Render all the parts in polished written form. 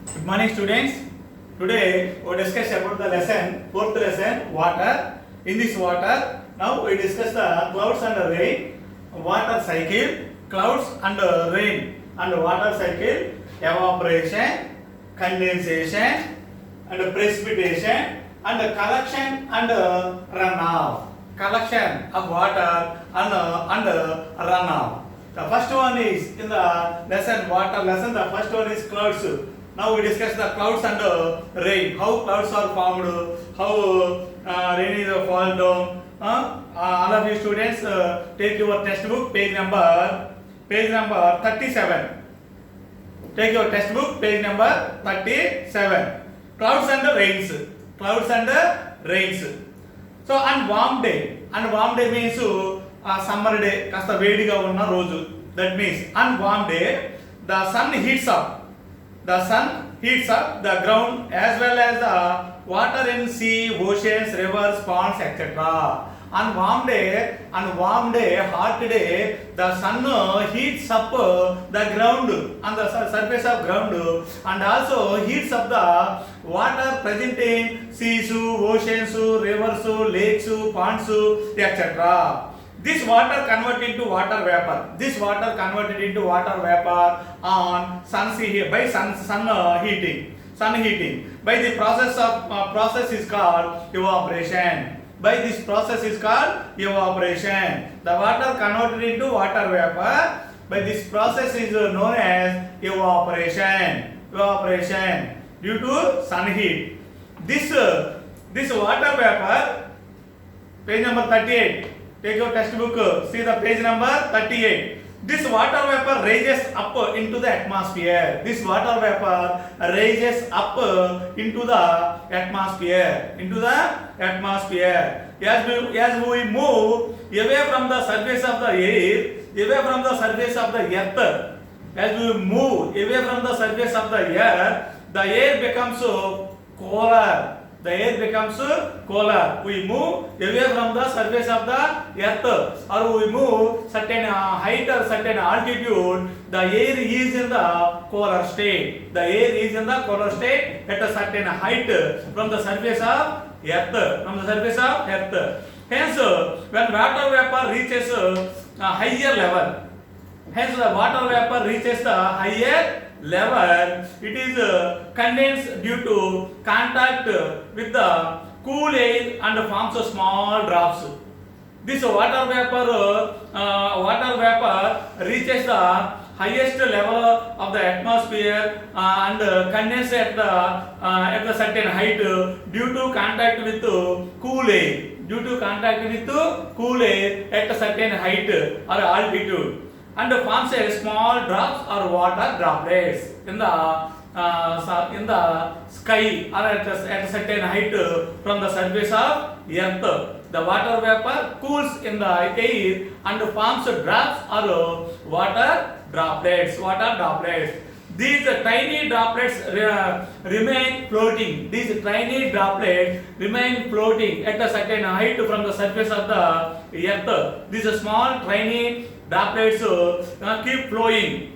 Good morning, students. Today we discuss about the lesson, fourth lesson, water. In this water, now we discuss the clouds and rain, water cycle, clouds and rain and water cycle, evaporation, condensation and precipitation and collection and runoff. Collection of water and runoff. The first one is in the lesson water lesson. The first one is clouds. Now we discuss the clouds and rain. How clouds are formed. How rain is fall down. All of you students take your textbook page number 37. Take your textbook page number 37. Clouds and rains. Clouds and rains. So on warm day means summer day, kasta vediga unna roju. That means on warm day the sun heats up the ground as well as the water in sea, oceans, rivers, ponds, etc. On warm day, hot day, the sun heats up the ground on the surface of ground and also heats up the water present in seas, oceans, rivers, lakes, ponds, etc. This water converted into water vapor. This water converted into water vapor on sun heating. By the process is called evaporation. By this process is called evaporation. The water converted into water vapor. By this process is known as evaporation. Evaporation due to sun heat. This water vapor, page number 38. Take your textbook, see the page number 38. This water vapor rises up into the atmosphere. This water vapor rises up into the atmosphere. As we move away from the surface of the earth, as we move away from the surface of the earth, the air becomes cooler. We move away from the surface of the earth, or we move certain height or certain altitude. The air is in the cooler state. At a certain height from the surface of earth. Hence, when water vapor reaches a higher level, it is condensed due to contact with the cool air and forms a small drops. This water vapor reaches the highest level of the atmosphere and condenses at the certain height due to contact with cool air. At a certain height or altitude, and forms a small drops or water droplets in the sky or at a certain height from the surface of earth. The water vapor cools in the air and forms drops or water droplets. These tiny droplets remain floating. At a certain height from the surface of the earth. These small tiny droplets keep floating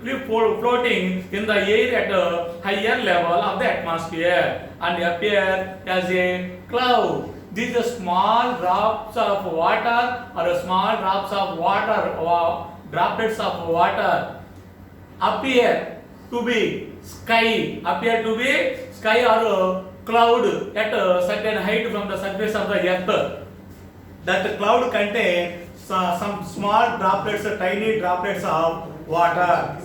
in the air at a higher level of the atmosphere and appear as a cloud. These small drops of water or small drops of water or droplets of water appear to be sky or cloud at a certain height from the surface of the earth. That cloud contains some small droplets, tiny droplets of water.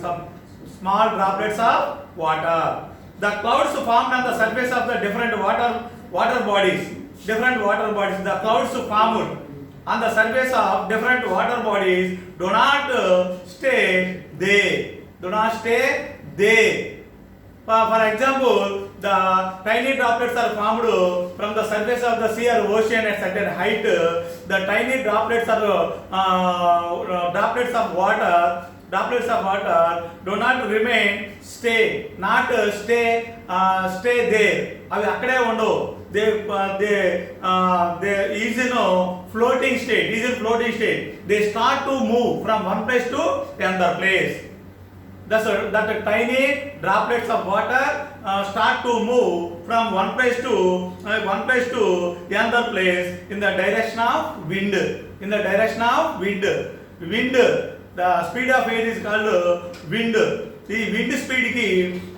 The clouds formed on the surface of the different water bodies. The clouds formed on the surface of different water bodies do not stay there. For example, the tiny droplets are formed from the surface of the sea or ocean at certain height. The tiny droplets are droplets of water do not stay there. అవి అక్కడే ఉండవు. They is in floating state. They start to move from one place to another place. that the tiny droplets of water start to move from one place to another place in the direction of wind. In the direction of wind. Wind. The speed of air is called wind. ఈ wind స్పీడ్కి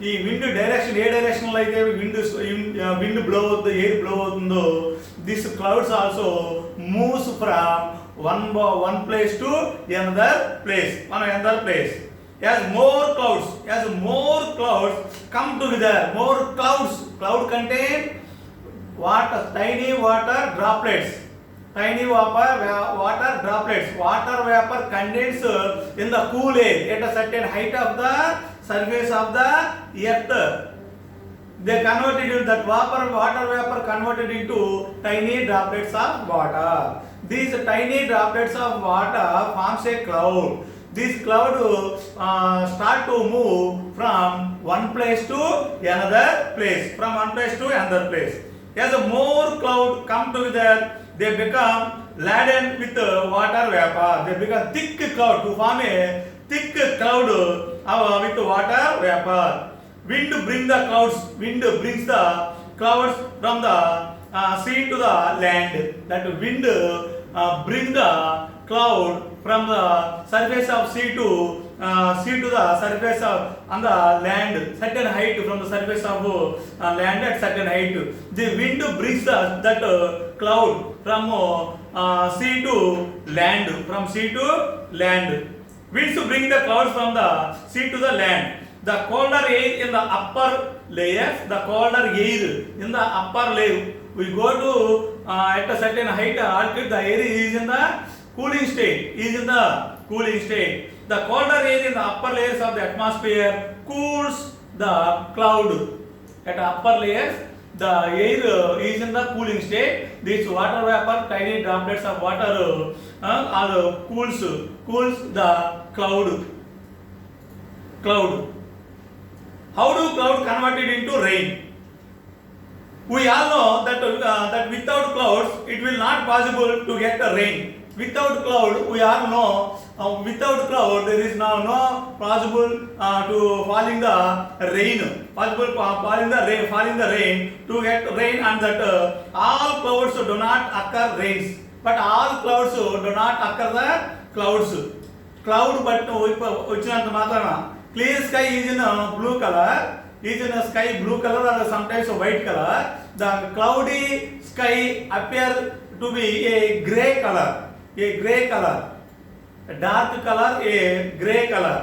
ఈ wind direction ఏ డైరెక్షన్లో అయితే wind blow అవుతుందో air blow అవుతుందో this clouds also moves from one place to another place. As more clouds come together, more clouds, cloud contain water, tiny water droplets. Water vapor condense in the cool air at a certain height of the surface of the earth. They converted into that water vapor converted into tiny droplets of water. These tiny droplets of water forms a cloud. This cloud start to move from one place to another place. As more cloud come together, they become laden with water vapor. They become thick cloud to form a thick cloud with water vapor. Wind brings the clouds from the sea to the land. That wind bring the cloud from the surface of sea to the surface of on the land, certain height from the surface of land at certain height. The wind brings that cloud from sea to land. Winds bring the clouds from the sea to the land. The colder air in the upper layers, we go to at a certain height altitude, the air is in the cooling state. The colder air in the upper layers of the atmosphere cools the cloud. At upper layers, the air is in the cooling state. This water vapor, tiny droplets of water cools the cloud. How do cloud converted into rain? We all know that without clouds it will not possible to get a rain. Without cloud, we all know without cloud there is no possible to falling the rain. Falling the rain to get rain, and that all clouds do not occur rains. But all clouds do not occur the clouds. Cloud but వచ్చినంత మాత్రాన clear sky is in blue color. Or sometimes a white color. The cloudy sky appear to be a gray color. A dark color, a gray color.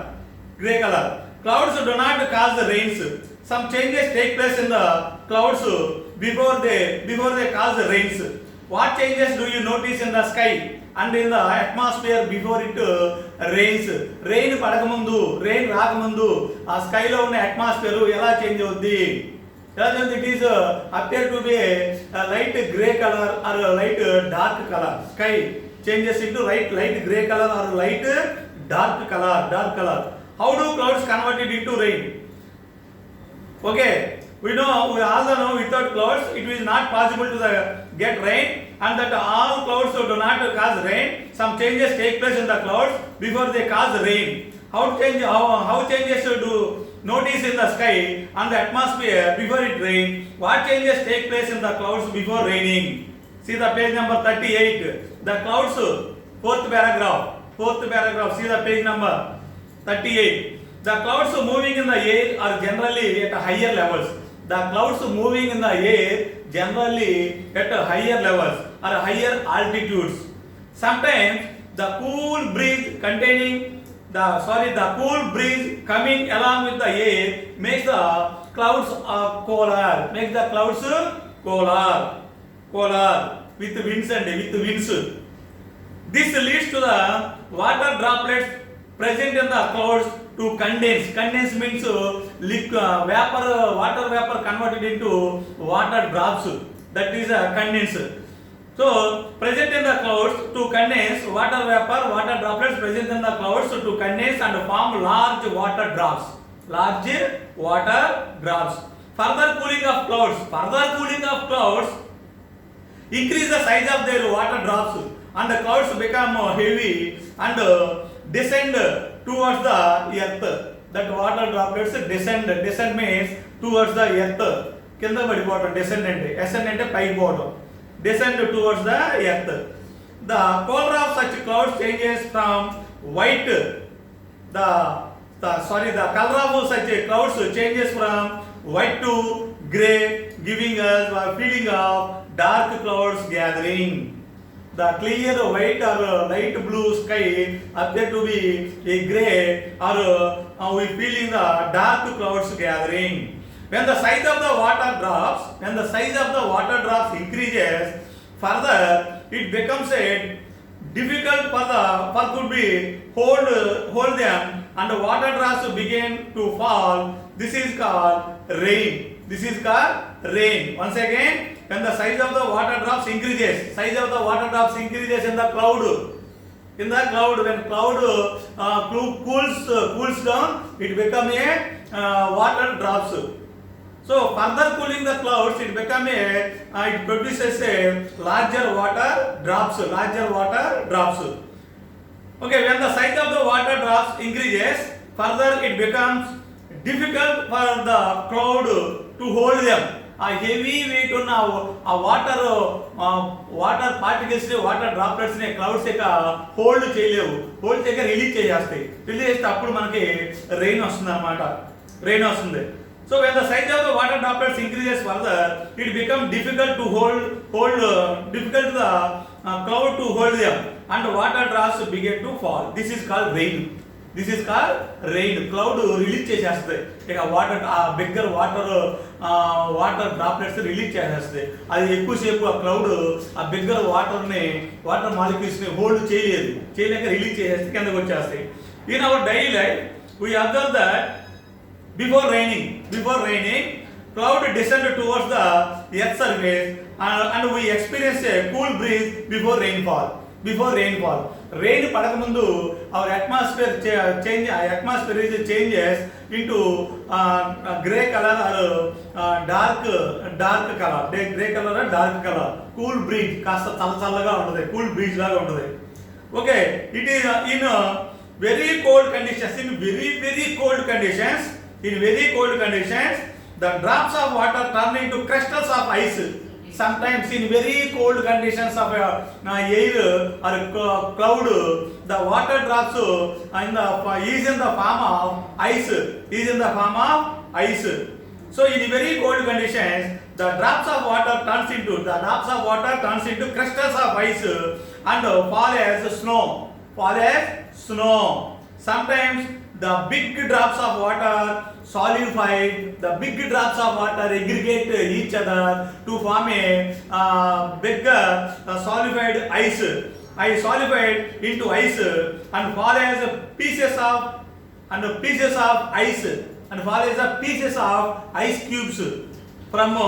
Clouds do not cause the rains. Some changes take place in the clouds before they cause the rains. What changes do you notice in the sky and in the atmosphere before it rains? Rain padakamundu, rain raakamundu, ఆ sky లో ఉన్న atmosphere ఎలా change అవుద్ది? It is appear to be a light gray color or a light dark color. Sky changes into light gray color or light dark color. How do clouds convert it into rain? Okay, we all know without clouds it is not possible to get rain, and that all clouds do not cause rain. Some changes take place in the clouds before they cause rain. How changes do notice in the sky and the atmosphere before it rain? What changes take place in the clouds before raining? See the page number 38. The clouds, fourth paragraph. See the page number 38. The clouds moving in the air are generally at higher levels. The clouds moving in the air generally at higher levels or higher altitudes. Sometimes the cool breeze coming along with the air makes the clouds cooler with winds. This leads to the water droplets present in the clouds to condense. Condense means water vapor converted into water drops. That is condense. So present in the clouds to condense water droplets present in the clouds to condense and form large water drops. Further cooling of clouds increase the size of their water drops, and the clouds become heavy and descend towards the earth. that water droplets descend. Descend means towards the earth. కింద పడిపోవడం descend అంటే, ascend అంటే పైకి పోవడం. Descend towards the earth. The color of such clouds changes from white. The color of such clouds changes from white to grey, giving us a feeling of dark clouds gathering. The clear white or light blue sky appear to be a grey or we feeling the dark clouds gathering. When the size of the water drops, increases further, it becomes a difficult for could be hold them, and the water drops begin to fall. This is called rain. Once again, when the size of the water drops increases in the cloud. When cloud cools down, it becomes a water drops. So further cooling the clouds, it produces a larger water drops. Okay, when the size of the water drops increases further, it becomes difficult for the cloud to hold them. A heavy weight ఉన్న ఆ water particles water droplets ని clouds యొక్క hold చేయక release చేసేస్తాయి. అప్పుడు మనకి rain వస్తుంది. So when the size of the water droplets increases further, it becomes difficult to difficult to the cloud to hold them, and water drops begin to fall. This is called rain. Cloud release చేసేస్తాయి. ఇక bigger water droplets release చేసేస్తాయి. అది ఎక్కువసేపు ఆ cloud ఆ bigger water molecules ని hold చేయలేక release చేసేస్తే కిందకి వచ్చేస్తాయి. In our daily life we observe that before raining, cloud descend towards the earth surface, and we experience a cool breeze before rainfall. Rain padaka mundu our atmosphere changes into gray color or dark color. Gray color or dark color. Cool breeze kasta challaga untadi. Cool breeze laga untadi. Okay, it is in very cold conditions. In very cold conditions, the drops of water turn into crystals of ice. Sometimes in very cold conditions of air or cloud, the water drops is in the form of ice. So in very cold conditions, the drops of water turns into crystals of ice and fall as snow. Sometimes the big drops of water aggregate each other to form a bigger solidified ice. Solidified into ice and fall as pieces of ice cubes from the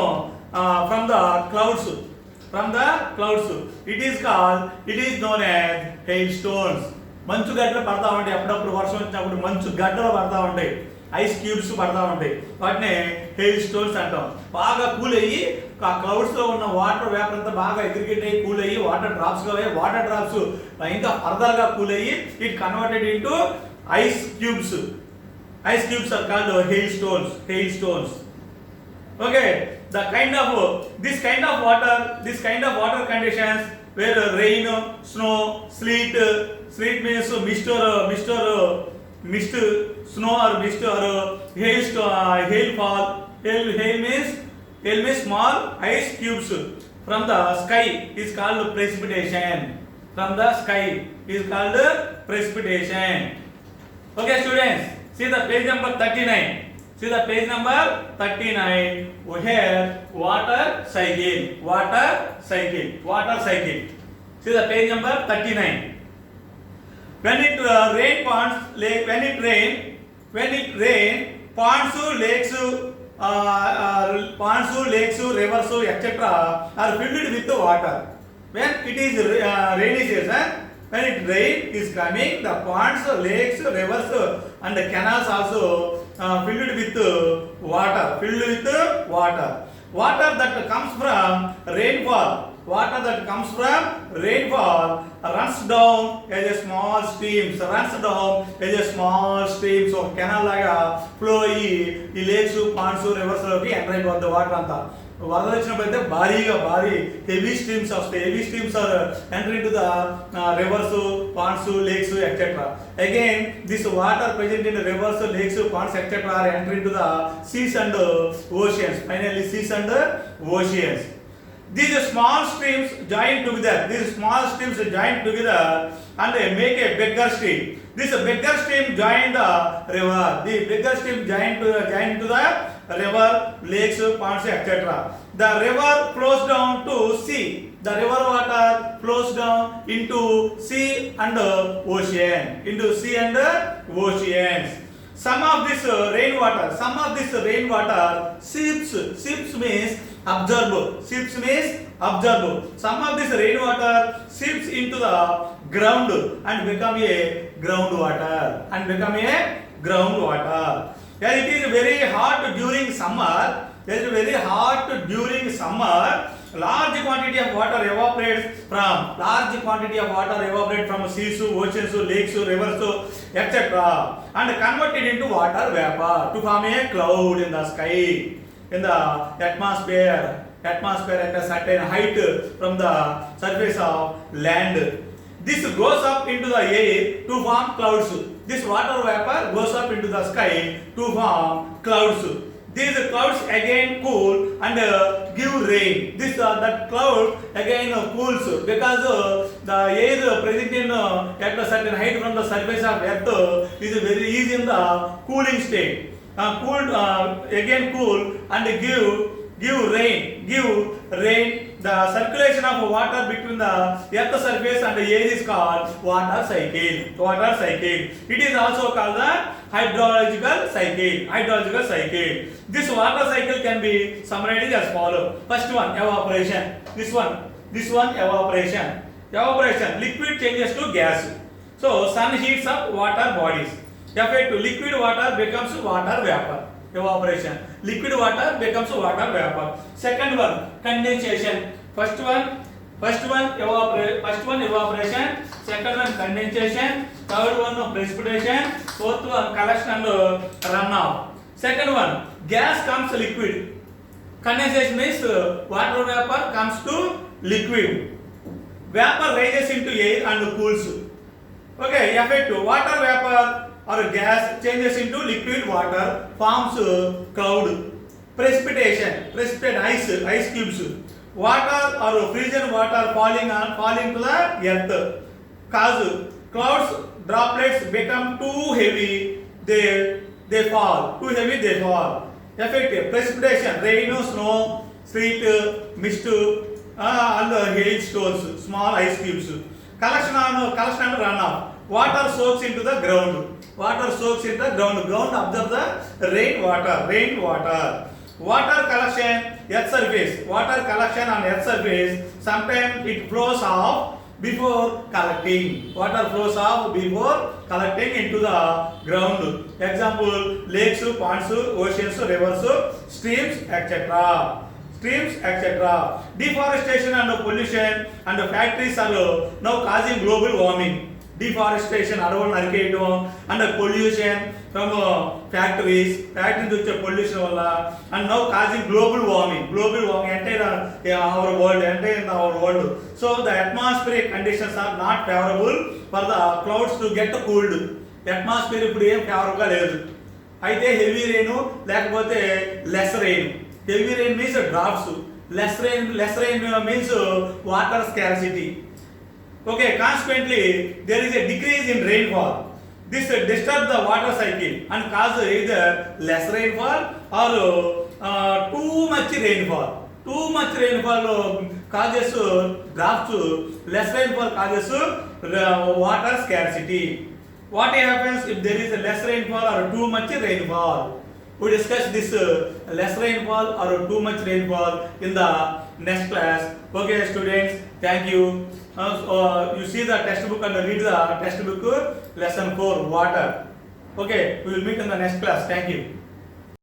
clouds. It is known as hailstones. మంచు గడ్డలు పడతా ఉంటాయి. అప్పుడప్పుడు వర్షం వచ్చినప్పుడు మంచు గడ్డలు పడతా ఉంటాయి. ఐస్ క్యూబ్స్ పడతా ఉంటాయి. వాటిని హెయిల్ స్టోన్స్ అంటాం. బాగా కూల్ అయ్యి ఆ క్లౌడ్స్ లో ఉన్న వాటర్ వేపర్ అంతా బాగా అగ్రిగేట్ అయ్యి కూల్ అయ్యి వాటర్ డ్రాప్స్ ఇంకా ఫర్దర్ గా కూల్ అయ్యి it converted into ice cubes are called hail stones. Okay, this kind of water conditions where rain, snow, sleet means mist, snow or mist or hail fall. Hail means small ice cubes from the sky is called precipitation. Okay students, see the page number 39. We have water cycle. See the page number 39. When it rain, ponds, lakes, rivers, etc. are filled with water. When it is rainy season, when it rain is coming, the ponds, lakes, rivers, and the canals also filled with water. Water that comes from rainfall water that comes from rainfall runs down as a small stream. So runs down as a small stream. So canal laga flow ఈ lakes, ponds, rivers లోకి enter అయిపోద్ది water అంతా. వరద వచ్చినప్పుడైతే భారీ heavy streams వస్తాయి. Heavy streams are enter into the rivers, ponds, lakes etcetera. Again this water present in rivers, lakes, ponds etcetera are enter into the seas and oceans. Finally seas and oceans. These small streams join together. These small streams join together and they make a bigger stream. This bigger stream join the river. The bigger stream join to the river, lakes, ponds, etc. The river flows down to sea. The river water flows down into sea and ocean. Into sea and oceans. Some of this rainwater seeps means absorb. Seeps means absorb. Some of this rainwater seeps into the ground and become a groundwater. Yeah, it is very hot during summer. Large quantity of water evaporates from seas, oceans, lakes, rivers, etc. and converted into water vapor to form a cloud in the sky, in the atmosphere at a certain height from the surface of land. This goes up into the air to form clouds. This water vapor goes up into the sky to form clouds. These clouds again cool and give rain. That cloud again cools because the air present in at a certain height from the surface of earth is very easy in the cooling state. Again cool and give rain. The circulation of water between the earth surface and the air is called water cycle. It is also called the hydrological cycle. This water cycle can be summarized as follows. First one, evaporation. This one evaporation. Liquid changes to gas. So sun heats up water bodies. Effect to liquid water becomes water vapor. Evaporation. Liquid water becomes water vapor. Second one, condensation. First one evaporation. Second one, condensation. Third one, precipitation. Fourth one, collection and runoff. Second one, gas comes liquid. Condensation means water vapor comes to liquid. Vapor rises into air and cools. Okay, effect to water vapor or gas changes into liquid water, forms cloud. Precipitation, ice cubes. Water or frozen water falling to the earth. Cause clouds droplets become too heavy, they fall. Effect precipitation, rain, snow, sleet, mist, and hailstones, small ice cubes. Collection and runoff. Water soaks into the ground. Ground absorbs the rainwater. Water collection on earth surface. Sometimes it flows off before collecting. Into the ground. Example, lakes, ponds, oceans, rivers, streams, etc. Deforestation and pollution and factories are now causing global warming. Deforestation, అడవులు నరికేయడం, and pollution from factories నుంచి వచ్చే pollution వల్ల, and now causing global warming entire our world. So the atmospheric conditions are not favorable for the clouds to get cooled. Atmosphere ఇప్పుడు ఏం favourable గా లేదు. అయితే హెవీ రెయిన్ లేకపోతే less rain. Heavy rain means drops. Less rain means water scarcity. Okay, consequently, there is a decrease in rainfall. This disturbs the water cycle and causes either less rainfall or too much rainfall. Too much rainfall causes drops. Less rainfall causes water scarcity. What happens if there is less rainfall or too much rainfall? We discuss this less rainfall or too much rainfall in the next class. Okay, students, thank you. You see the textbook and read the textbook lesson 4 water. Okay, we will meet in the next class. Thank you.